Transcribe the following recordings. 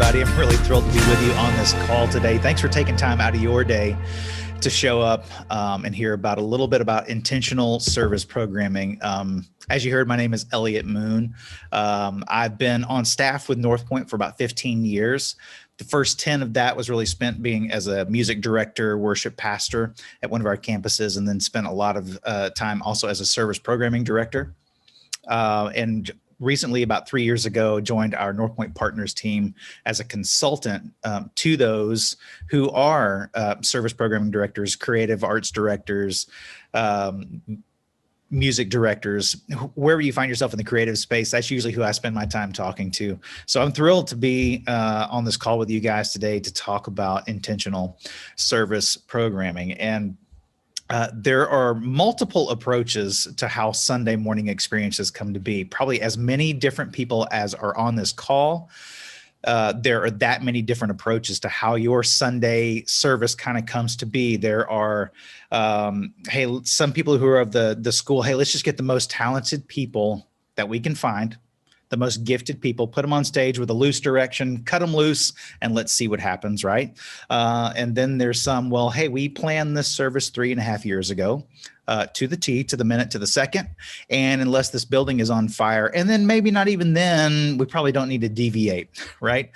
everybody. I'm really thrilled to be with you on this call today. Thanks for taking time out of your day to show up and hear about a little bit about intentional service programming. As you heard, my name is Elliot Moon. I've been on staff with North Point for about 15 years. The first 10 of that was really spent being as a music director, worship pastor at one of our campuses, and then spent a lot of time also as a service programming director. And recently, about 3 years ago, joined our North Point Partners team as a consultant to those who are service programming directors, creative arts directors, music directors, wherever you find yourself in the creative space. That's usually who I spend my time talking to. So I'm thrilled to be on this call with you guys today to talk about intentional service programming. And there are multiple approaches to how Sunday morning experiences come to be. Probably as many different people as are on this call. There are that many different approaches to how your Sunday service kind of comes to be. There are, hey, some people who are of the school, hey, let's just get the most talented people that we can find, the most gifted people, put them on stage with a loose direction, cut them loose, and let's see what happens, right? And then there's some, well, hey, we planned this service 3.5 years ago, to the T, to the minute, to the second. And unless this building is on fire, and then maybe not even then, we probably don't need to deviate, right?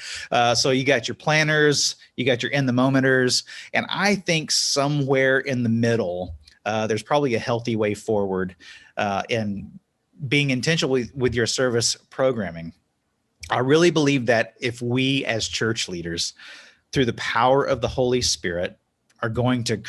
So you got your planners, you got your in-the-momenters, and I think somewhere in the middle, there's probably a healthy way forward in being intentional with your service programming. I really believe that if we as church leaders, through the power of the Holy Spirit, are going to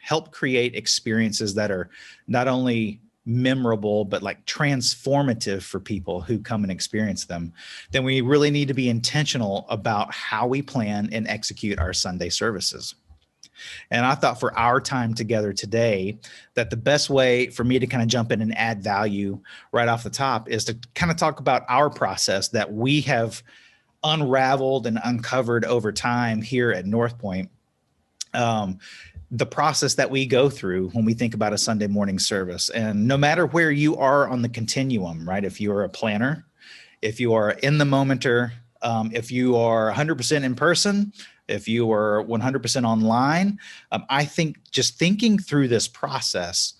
help create experiences that are not only memorable, but like transformative for people who come and experience them, then we really need to be intentional about how we plan and execute our Sunday services. And I thought for our time together today, that the best way for me to kind of jump in and add value right off the top is to kind of talk about our process that we have unraveled and uncovered over time here at North Point. The process that we go through when we think about a Sunday morning service. And no matter where you are on the continuum, right? If you're a planner, if you are in the momenter, if you are 100% in person, if you are 100% online, I think just thinking through this process,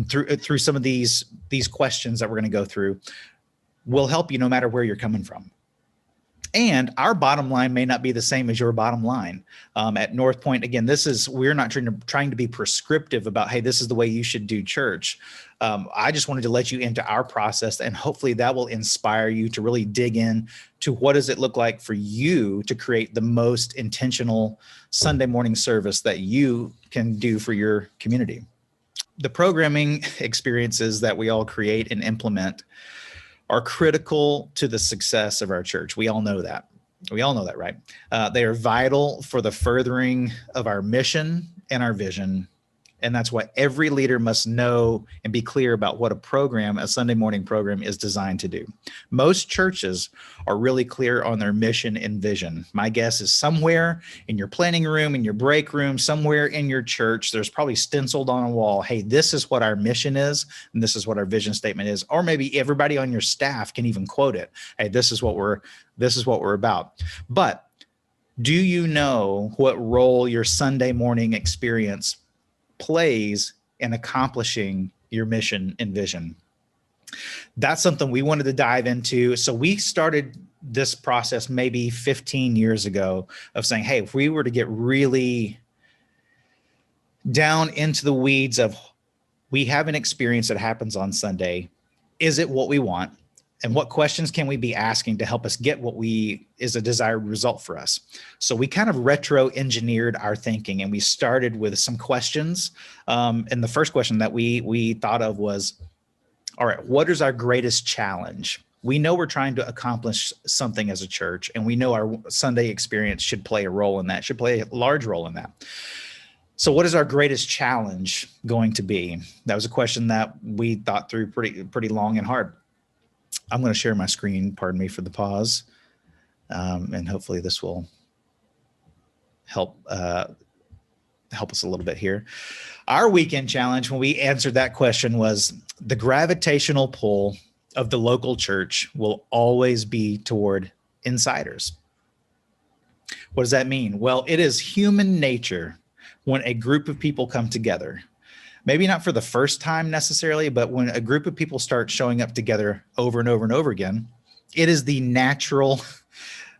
through some of these questions that we're going to go through, will help you no matter where you're coming from. And our bottom line may not be the same as your bottom line. At North Point, again, we're not trying to be prescriptive about, hey, this is the way you should do church. I just wanted to let you into our process, and hopefully that will inspire you to really dig in to what does it look like for you to create the most intentional Sunday morning service that you can do for your community. The programming experiences that we all create and implement are critical to the success of our church. We all know that. We all know that, right? They are vital for the furthering of our mission and our vision. And that's why every leader must know and be clear about what a Sunday morning program is designed to do. Most churches are really clear on their mission and vision. My guess is somewhere in your planning room, in your break room, somewhere in your church, there's probably stenciled on a wall, hey, this is what our mission is, and this is what our vision statement is. Or maybe everybody on your staff can even quote it. Hey, this is what we're about. But do you know what role your Sunday morning experience plays in accomplishing your mission and vision? That's something we wanted to dive into. So we started this process maybe 15 years ago of saying, hey, if we were to get really down into the weeds of, we have an experience that happens on Sunday, is it what we want? And what questions can we be asking to help us get what is a desired result for us? So we kind of retro-engineered our thinking, and we started with some questions. And the first question that we thought of was, all right, what is our greatest challenge? We know we're trying to accomplish something as a church, and we know our Sunday experience should play a role in that, should play a large role in that. So what is our greatest challenge going to be? That was a question that we thought through pretty long and hard. I'm going to share my screen, pardon me for the pause, and hopefully this will help us a little bit here. Our weekend challenge, when we answered that question, was the gravitational pull of the local church will always be toward insiders. What does that mean? Well, it is human nature when a group of people come together, maybe not for the first time necessarily, but when a group of people start showing up together over and over and over again, it is the natural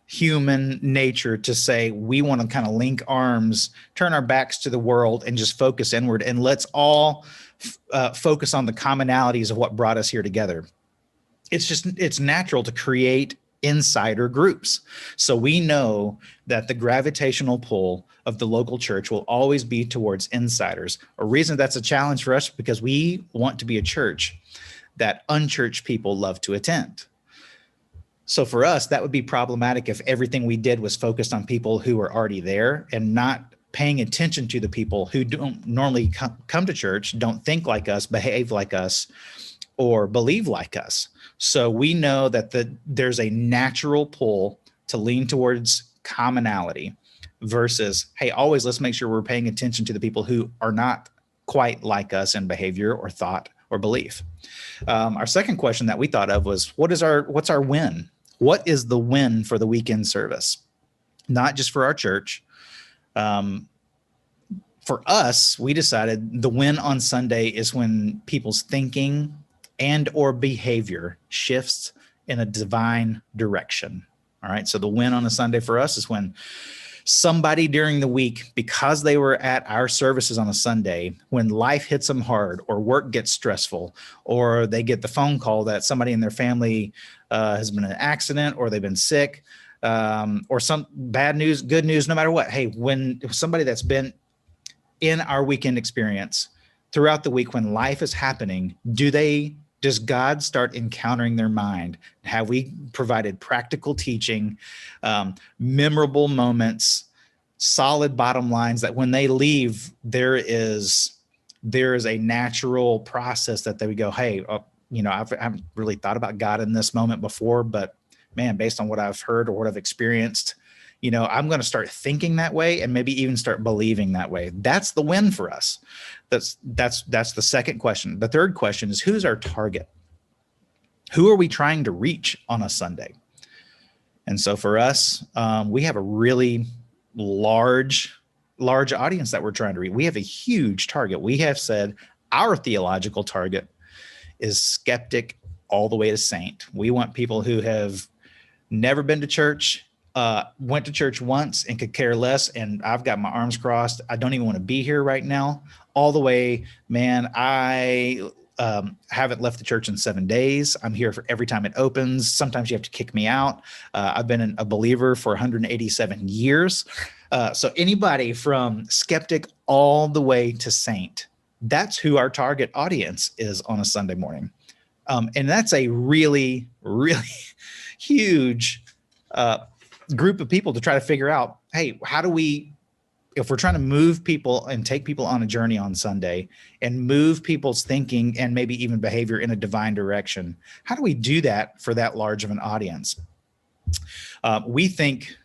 human nature to say, we want to kind of link arms, turn our backs to the world, and just focus inward. And let's all focus on the commonalities of what brought us here together. It's natural to create insider groups. So we know that the gravitational pull of the local church will always be towards insiders. A reason that's a challenge for us, because we want to be a church that unchurched people love to attend. So for us, that would be problematic if everything we did was focused on people who were already there and not paying attention to the people who don't normally come to church, don't think like us, behave like us, or believe like us. So we know that there's a natural pull to lean towards commonality versus, hey, always let's make sure we're paying attention to the people who are not quite like us in behavior or thought or belief. Our second question that we thought of was, what's our win? What is the win for the weekend service? Not just for our church. For us, we decided the win on Sunday is when people's thinking and or behavior shifts in a divine direction. All right. So the win on a Sunday for us is when somebody during the week, because they were at our services on a Sunday, when life hits them hard or work gets stressful, or they get the phone call that somebody in their family has been in an accident, or they've been sick, or some bad news, good news, no matter what. Hey, when somebody that's been in our weekend experience throughout the week, when life is happening, does God start encountering their mind? Have we provided practical teaching, memorable moments, solid bottom lines that when they leave, there is a natural process that they would go, hey, I haven't really thought about God in this moment before, but man, based on what I've heard or what I've experienced, I'm going to start thinking that way and maybe even start believing that way. That's the win for us. That's the second question. The third question is, who's our target? Who are we trying to reach on a Sunday? And so for us, we have a really large audience that we're trying to reach. We have a huge target. We have said our theological target is skeptic all the way to saint. We want people who have never been to church, went to church once and could care less. And I've got my arms crossed. I don't even want to be here right now. All the way, man, I haven't left the church in 7 days. I'm here for every time it opens. Sometimes you have to kick me out. I've been a believer for 187 years. So anybody from skeptic all the way to saint, that's who our target audience is on a Sunday morning. And that's a really, really huge group of people to try to figure out, hey, how do we, if we're trying to move people and take people on a journey on Sunday and move people's thinking and maybe even behavior in a divine direction, how do we do that for that large of an audience? We think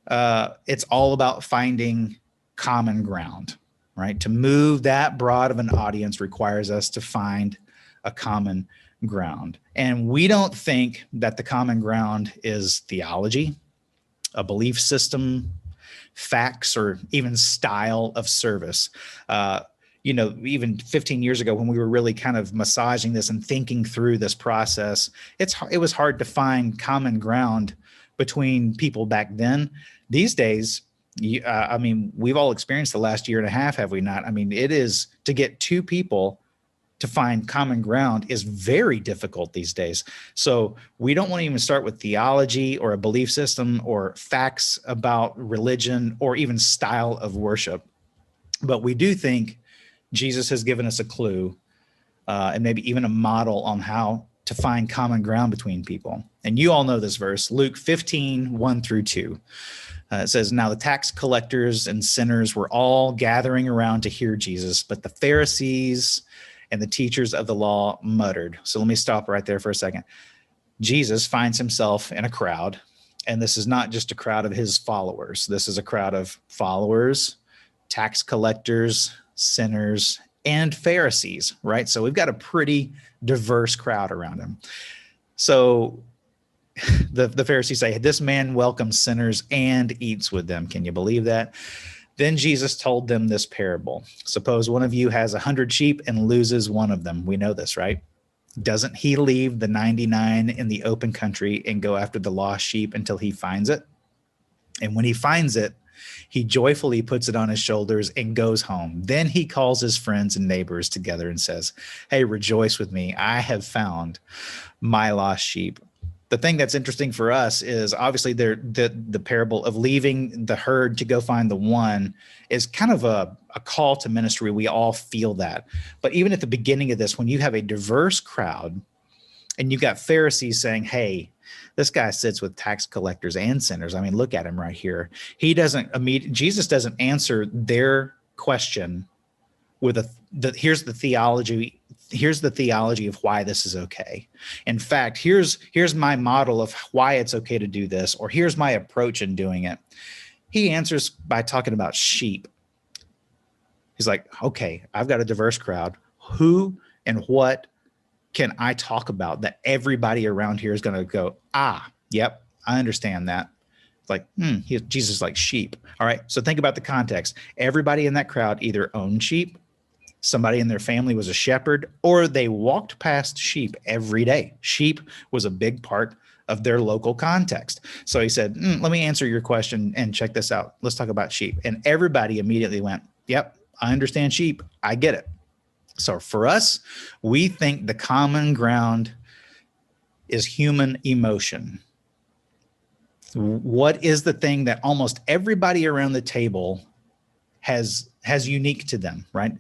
it's all about finding common ground, right? To move that broad of an audience requires us to find a common ground. And we don't think that the common ground is theology, a belief system, facts, or even style of service. Even 15 years ago when we were really kind of massaging this and thinking through this process, it was hard to find common ground between people back then. These days, we've all experienced the last year and a half, have we not? I mean, it is to get two people to find common ground is very difficult these days. So we don't want to even start with theology or a belief system or facts about religion or even style of worship. But we do think Jesus has given us a clue and maybe even a model on how to find common ground between people. And you all know this verse, Luke 15, 1-2. It says, now the tax collectors and sinners were all gathering around to hear Jesus, but the Pharisees and the teachers of the law muttered. So let me stop right there for a second. Jesus finds himself in a crowd, and this is not just a crowd of his followers. This is a crowd of followers, tax collectors, sinners, and Pharisees, right? So we've got a pretty diverse crowd around him. So the Pharisees say, this man welcomes sinners and eats with them. Can you believe that? Then Jesus told them this parable. Suppose one of you has 100 sheep and loses one of them. We know this, right? Doesn't he leave the 99 in the open country and go after the lost sheep until he finds it? And when he finds it, he joyfully puts it on his shoulders and goes home. Then he calls his friends and neighbors together and says, hey, rejoice with me. I have found my lost sheep. The thing that's interesting for us is obviously the parable of leaving the herd to go find the one is kind of a call to ministry. We all feel that. But even at the beginning of this, when you have a diverse crowd and you've got Pharisees saying, hey, this guy sits with tax collectors and sinners. I mean, look at him right here. Jesus doesn't answer their question with here's the theology of why this is okay. In fact, here's my model of why it's okay to do this, or here's my approach in doing it. He answers by talking about sheep. He's like, okay, I've got a diverse crowd. Who and what can I talk about that everybody around here is going to go, yep, I understand that. It's like, Jesus is like sheep. All right. So think about the context. Everybody in that crowd either owned sheep, somebody in their family was a shepherd, or they walked past sheep every day. Sheep was a big part of their local context. So he said, let me answer your question and check this out. Let's talk about sheep. And everybody immediately went, yep, I understand sheep. I get it. So for us, we think the common ground is human emotion. What is the thing that almost everybody around the table has unique to them, right?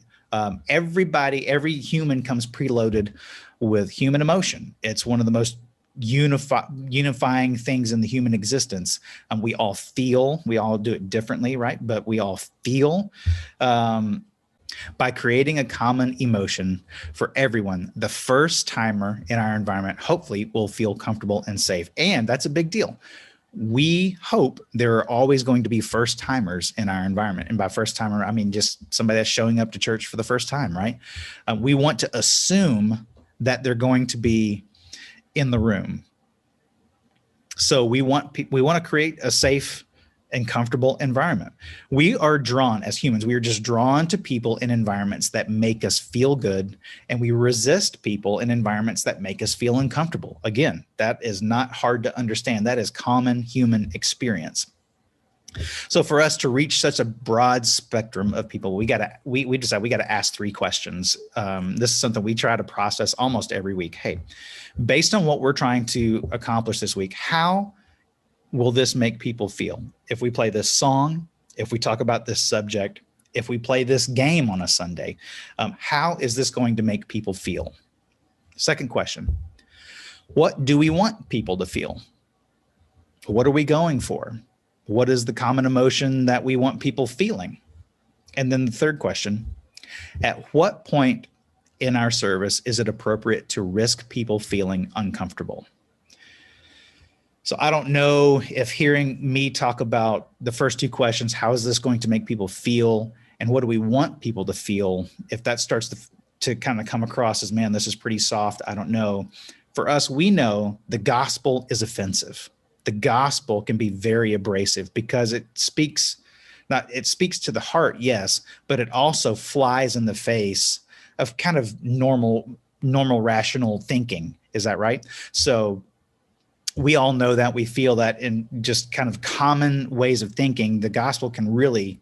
Every human comes preloaded with human emotion. It's one of the most unifying things in the human existence. We all feel, we all do it differently, right? But we all feel. By creating a common emotion for everyone, the first timer in our environment hopefully will feel comfortable and safe. And that's a big deal. We hope there are always going to be first timers in our environment. And by first timer, I mean just somebody that's showing up to church for the first time, right? We want to assume that they're going to be in the room. So we want to create a safe and comfortable environment. We are drawn as humans. We are just drawn to people in environments that make us feel good, and we resist people in environments that make us feel uncomfortable. Again, that is not hard to understand. That is common human experience. So for us to reach such a broad spectrum of people, we decide we got to ask 3 questions. This is something we try to process almost every week. Hey, based on what we're trying to accomplish this week, how will this make people feel? If we play this song, if we talk about this subject, if we play this game on a Sunday, how is this going to make people feel? Second question, what do we want people to feel? What are we going for? What is the common emotion that we want people feeling? And then the third question, at what point in our service is it appropriate to risk people feeling uncomfortable? So I don't know if hearing me talk about the first 2 questions, how is this going to make people feel, and what do we want people to feel, if that starts to kind of come across as, man, this is pretty soft, I don't know. For us, we know the gospel is offensive. The gospel can be very abrasive because it speaks to the heart, yes, but it also flies in the face of kind of normal rational thinking. Is that right? So we all know that, we feel that in just kind of common ways of thinking, the gospel can really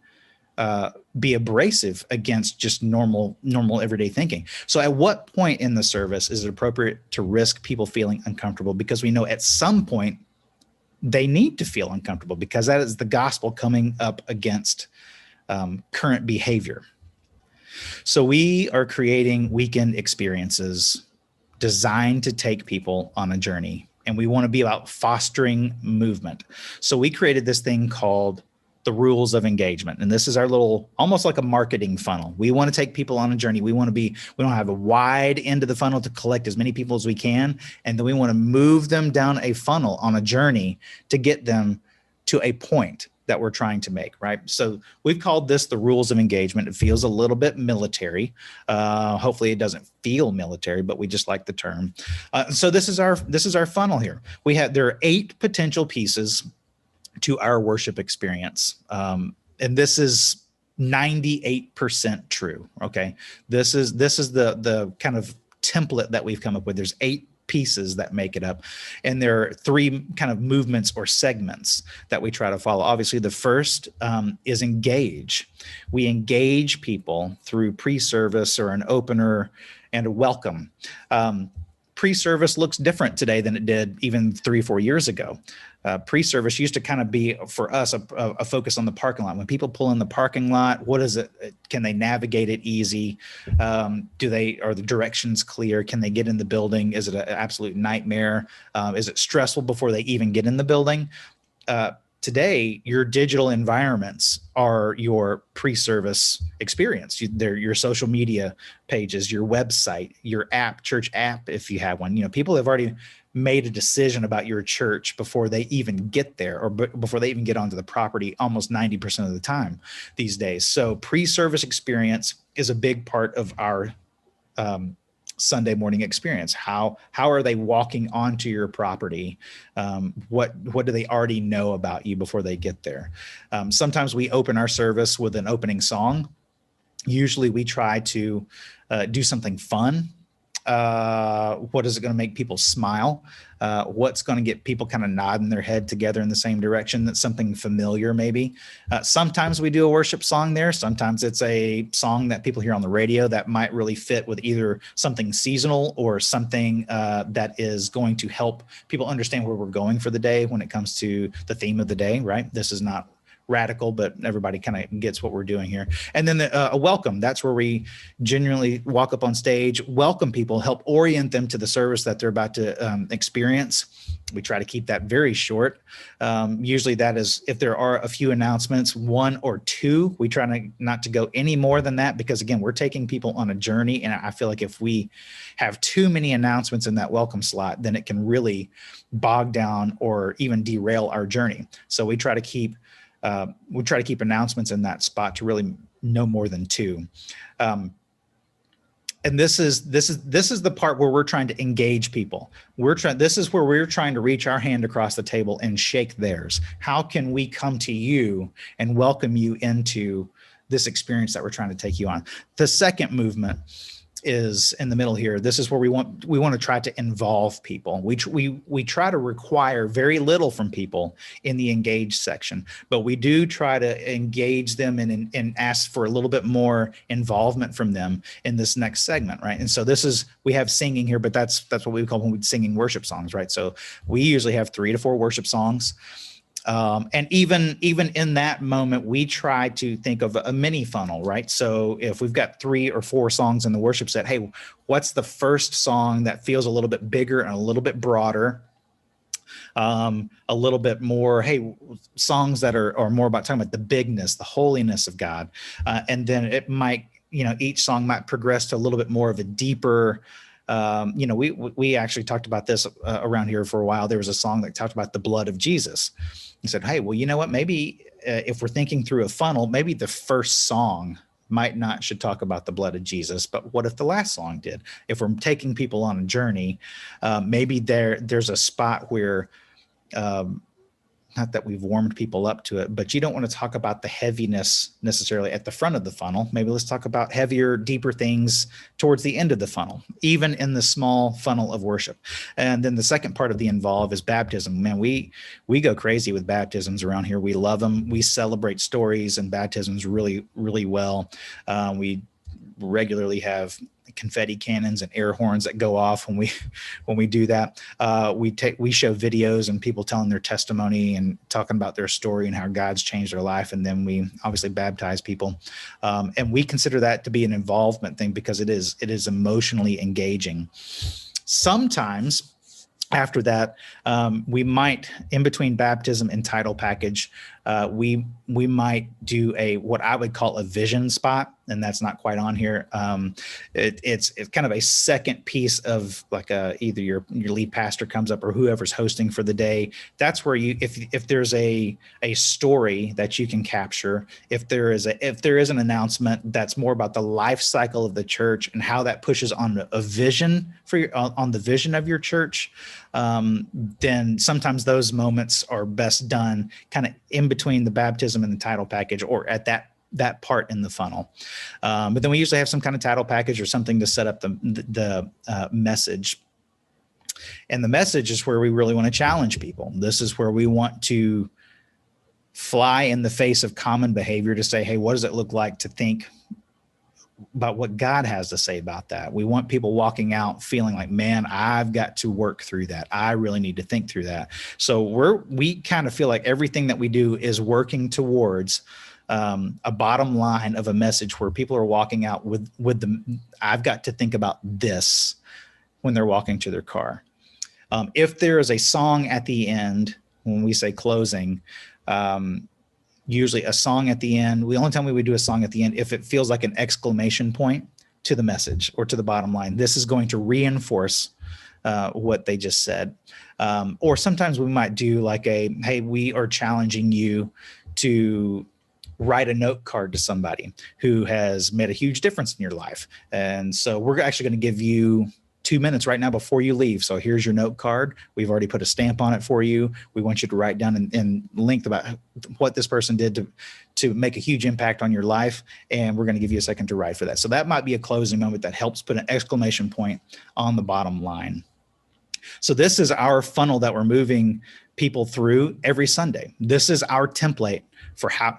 be abrasive against just normal everyday thinking. So at what point in the service is it appropriate to risk people feeling uncomfortable? Because we know at some point they need to feel uncomfortable, because that is the gospel coming up against current behavior. So we are creating weekend experiences designed to take people on a journey. And we want to be about fostering movement. So we created this thing called the rules of engagement. And this is our little, almost like a marketing funnel. We want to take people on a journey. We want to have a wide end of the funnel to collect as many people as we can. And then we want to move them down a funnel on a journey to get them to a point that we're trying to make, right? So we've called this the rules of engagement. It feels a little bit military. Hopefully it doesn't feel military, but we just like the term. So this is our funnel here. There are 8 potential pieces to our worship experience. And this is 98% true. Okay. This is the kind of template that we've come up with. There's 8 pieces that make it up. And there are 3 kind of movements or segments that we try to follow. Obviously, the first is engage. We engage people through pre-service or an opener and a welcome. Pre-service looks different today than it did even 3 or 4 years ago. Pre-service used to kind of be, for us, a focus on the parking lot. When people pull in the parking lot, what is it? Can they navigate it easy? Are the directions clear? Can they get in the building? Is it an absolute nightmare? Is it stressful before they even get in the building? Today, your digital environments are your pre-service experience. They're your social media pages, your website, your app, church app, if you have one. You know, people have already made a decision about your church before they even get there, or before they even get onto the property, almost 90% of the time these days. So pre-service experience is a big part of our Sunday morning experience. How are they walking onto your property? What do they already know about you before they get there? Sometimes we open our service with an opening song. Usually we try to do something fun. What is it going to make people smile? What's going to get people kind of nodding their head together in the same direction? That's something familiar, maybe. Sometimes we do a worship song there. Sometimes it's a song that people hear on the radio that might really fit with either something seasonal or something that is going to help people understand where we're going for the day when it comes to the theme of the day, right? This is not radical, but everybody kind of gets what we're doing here. And then a welcome. That's where we genuinely walk up on stage, welcome people, help orient them to the service that they're about to experience. We try to keep that very short. Usually that is, if there are a few announcements, 1 or 2, we try not to go any more than that, because again, we're taking people on a journey. And I feel like if we have too many announcements in that welcome slot, then it can really bog down or even derail our journey. So we try to keep announcements in that spot to really no more than 2. And this is the part where we're trying to engage people. This is where we're trying to reach our hand across the table and shake theirs. How can we come to you and welcome you into this experience that we're trying to take you on? The second movement is in the middle here. This is where we want to try to involve people. We try to require very little from people in the engage section, but we do try to engage them and ask for a little bit more involvement from them in this next segment, right? And so we have singing here, but that's what we call when we're singing worship songs, right? So we usually have 3 to 4 worship songs. And even in that moment, we try to think of a mini funnel, right? So if we've got 3 or 4 songs in the worship set, hey, what's the first song that feels a little bit bigger and a little bit broader? A little bit more, hey, songs that are more about talking about the bigness, the holiness of God. And then it might, each song might progress to a little bit more of a deeper, we actually talked about this around here for a while. There was a song that talked about the blood of Jesus. I said, hey, well, you know what? Maybe if we're thinking through a funnel, maybe the first song should talk about the blood of Jesus, but what if the last song did? If we're taking people on a journey, maybe there's a spot where, not that we've warmed people up to it, but you don't want to talk about the heaviness necessarily at the front of the funnel. Maybe let's talk about heavier, deeper things towards the end of the funnel, even in the small funnel of worship. And then the second part of the involve is baptism. Man, we go crazy with baptisms around here. We love them. We celebrate stories and baptisms really, really well. We regularly have confetti cannons and air horns that go off when we do that. We show videos and people telling their testimony and talking about their story and how God's changed their life, and then we obviously baptize people. And we consider that to be an involvement thing because it is emotionally engaging. Sometimes after that, we might, in between baptism and title package, we might do what I would call a vision spot, and that's not quite on here. It's kind of a second piece of like either your lead pastor comes up or whoever's hosting for the day. That's where if there's a story that you can capture, if there is an announcement that's more about the life cycle of the church and how that pushes on a vision on the vision of your church, then sometimes those moments are best done kind of in between the baptism and the title package, or at that part in the funnel. But then we usually have some kind of title package or something to set up the message. And the message is where we really want to challenge people. This is where we want to fly in the face of common behavior to say, hey, what does it look like to think about what God has to say about that? We want people walking out feeling like, man, I've got to work through that. I really need to think through that. So we kind of feel like everything that we do is working towards a bottom line of a message where people are walking out with I've got to think about this when they're walking to their car. If there is a song at the end, when we say closing, usually a song at the end, the only time we would do a song at the end, if it feels like an exclamation point to the message or to the bottom line, this is going to reinforce what they just said. Or sometimes we might do like hey, we are challenging you to write a note card to somebody who has made a huge difference in your life. And so we're actually going to give you 2 minutes right now before you leave. So here's your note card. We've already put a stamp on it for you. We want you to write down in length about what this person did to make a huge impact on your life. And we're going to give you a second to write for that. So that might be a closing moment that helps put an exclamation point on the bottom line. So this is our funnel that we're moving people through every Sunday. This is our template for how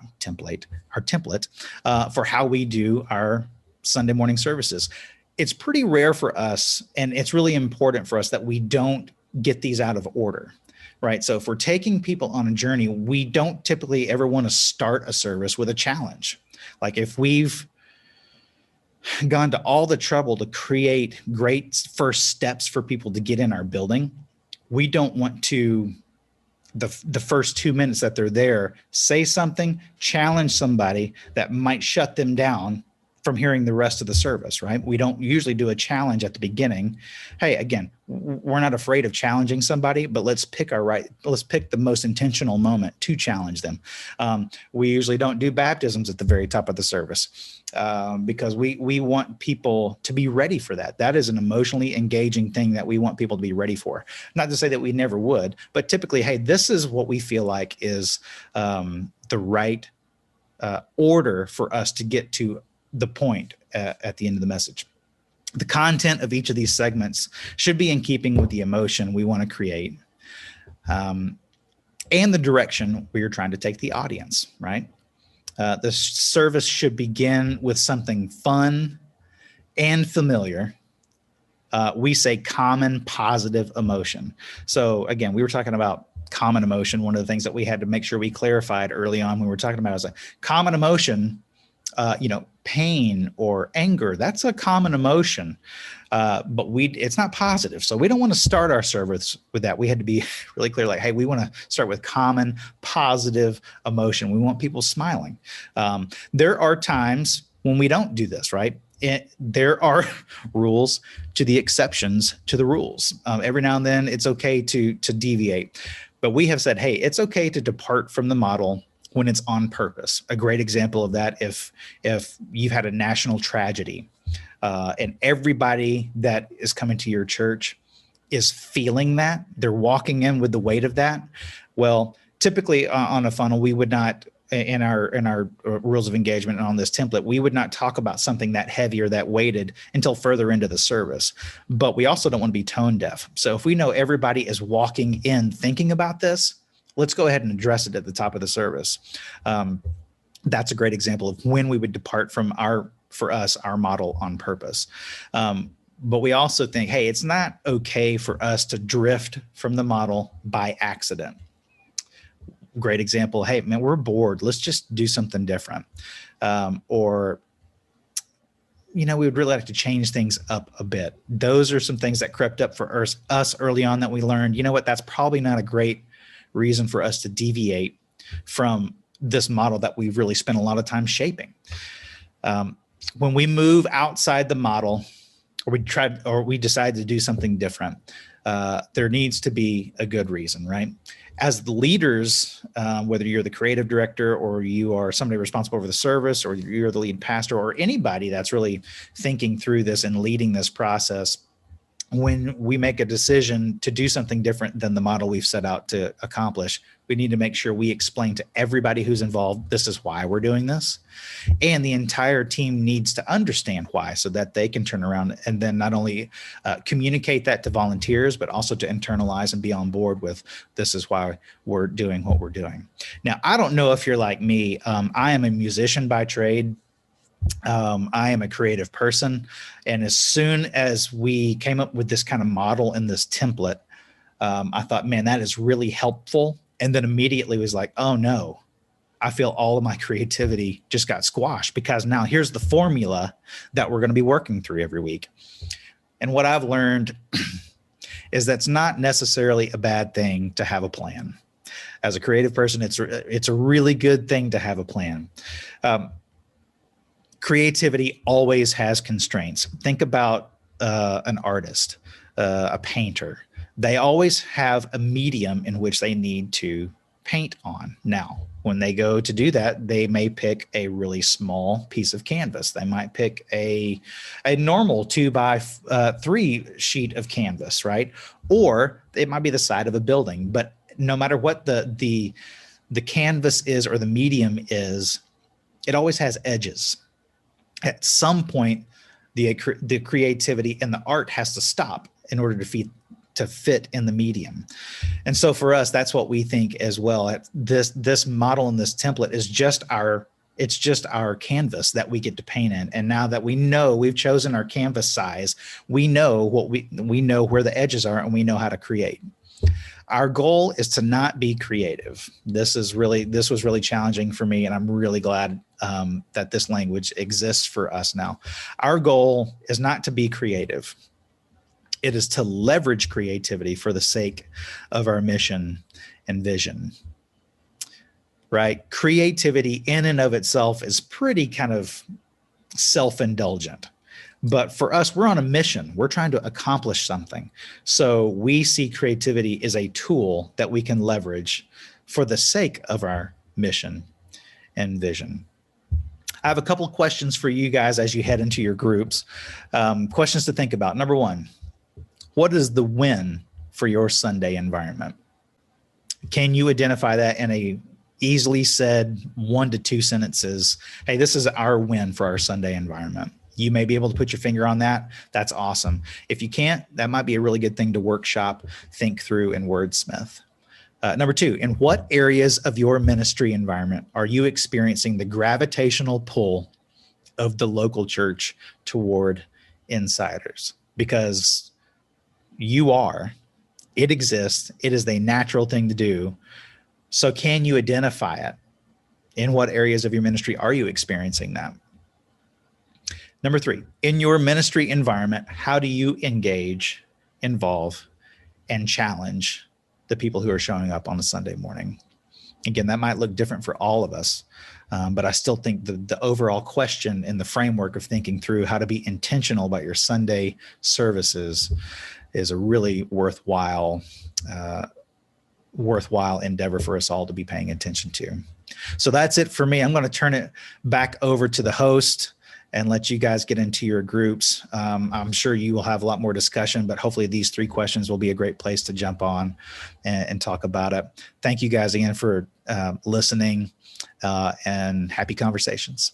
we do our Sunday morning services. It's pretty rare for us, and it's really important for us that we don't get these out of order, right? So if we're taking people on a journey, we don't typically ever want to start a service with a challenge. Like if we've gone to all the trouble to create great first steps for people to get in our building, we don't want to, the first 2 minutes that they're there, say something, challenge somebody that might shut them down from hearing the rest of the service, right? We don't usually do a challenge at the beginning. Hey, again, we're not afraid of challenging somebody, but let's pick the most intentional moment to challenge them. We usually don't do baptisms at the very top of the service because we want people to be ready for that. That is an emotionally engaging thing that we want people to be ready for. Not to say that we never would, but typically, hey, this is what we feel like is the right order for us to get to the point at the end of the message. The content of each of these segments should be in keeping with the emotion we want to create and the direction we are trying to take the audience, right? The service should begin with something fun and familiar. We say common positive emotion. So again, we were talking about common emotion. One of the things that we had to make sure we clarified early on when we were talking about is a common emotion. Pain or anger, that's a common emotion, but it's not positive. So we don't want to start our service with that. We had to be really clear, like, hey, we want to start with common positive emotion. We want people smiling. There are times when we don't do this, right? There are rules to the exceptions to the rules. Every now and then it's okay to deviate, but we have said, hey, it's okay to depart from the model when it's on purpose. A great example of that, if you've had a national tragedy and everybody that is coming to your church is feeling that, they're walking in with the weight of that. Well, typically on a funnel, we would not, in our rules of engagement and on this template, we would not talk about something that heavy or that weighted until further into the service. But we also don't want to be tone deaf. So if we know everybody is walking in thinking about this, let's go ahead and address it at the top of the service. That's a great example of when we would depart from our model on purpose. But we also think, hey, it's not okay for us to drift from the model by accident. Great example. Hey, man, we're bored. Let's just do something different. Or we would really like to change things up a bit. Those are some things that crept up for us early on that we learned, you know what, that's probably not a great reason for us to deviate from this model that we've really spent a lot of time shaping. When we move outside the model, or we decide to do something different, there needs to be a good reason, right? As the leaders, whether you're the creative director or you are somebody responsible for the service, or you're the lead pastor, or anybody that's really thinking through this and leading this process, when we make a decision to do something different than the model we've set out to accomplish, we need to make sure we explain to everybody who's involved, this is why we're doing this. And the entire team needs to understand why, so that they can turn around and then not only communicate that to volunteers, but also to internalize and be on board with, this is why we're doing what we're doing. Now, I don't know if you're like me. I am a musician by trade. I am a creative person. And as soon as we came up with this kind of model and this template, I thought, man, that is really helpful. And then immediately was like, oh no, I feel all of my creativity just got squashed, because now here's the formula that we're going to be working through every week. And what I've learned is that's not necessarily a bad thing to have a plan. As a creative person, it's a really good thing to have a plan. Creativity always has constraints. Think about an artist, a painter. They always have a medium in which they need to paint on. Now, when they go to do that, they may pick a really small piece of canvas. They might pick a normal 2x3 sheet of canvas, right? Or it might be the side of a building. But no matter what the canvas is or the medium is, it always has edges. At some point, the creativity and the art has to stop in order to fit in the medium. And so for us, that's what we think as well. This model and this template is just our canvas that we get to paint in. And now that we know we've chosen our canvas size, we know we know where the edges are, and we know how to create. Our goal is to not be creative. This was really challenging for me, and I'm really glad that this language exists for us now. Our goal is not to be creative. It is to leverage creativity for the sake of our mission and vision, right? Creativity in and of itself is pretty kind of self-indulgent. But for us, we're on a mission. We're trying to accomplish something. So we see creativity as a tool that we can leverage for the sake of our mission and vision. I have a couple of questions for you guys as you head into your groups. Questions to think about. Number one, what is the win for your Sunday environment? Can you identify that in a easily said 1 to 2 sentences? Hey, this is our win for our Sunday environment. You may be able to put your finger on that. That's awesome. If you can't, that might be a really good thing to workshop, think through, and wordsmith. Number two, in what areas of your ministry environment are you experiencing the gravitational pull of the local church toward insiders? Because it exists. It is a natural thing to do. So can you identify it? In what areas of your ministry are you experiencing that? Number three, in your ministry environment, how do you engage, involve, and challenge the people who are showing up on a Sunday morning? Again, that might look different for all of us, but I still think the overall question in the framework of thinking through how to be intentional about your Sunday services is a really worthwhile endeavor for us all to be paying attention to. So that's it for me. I'm going to turn it back over to the host and let you guys get into your groups. I'm sure you will have a lot more discussion, but hopefully these 3 questions will be a great place to jump on and talk about it. Thank you guys again for listening, and happy conversations.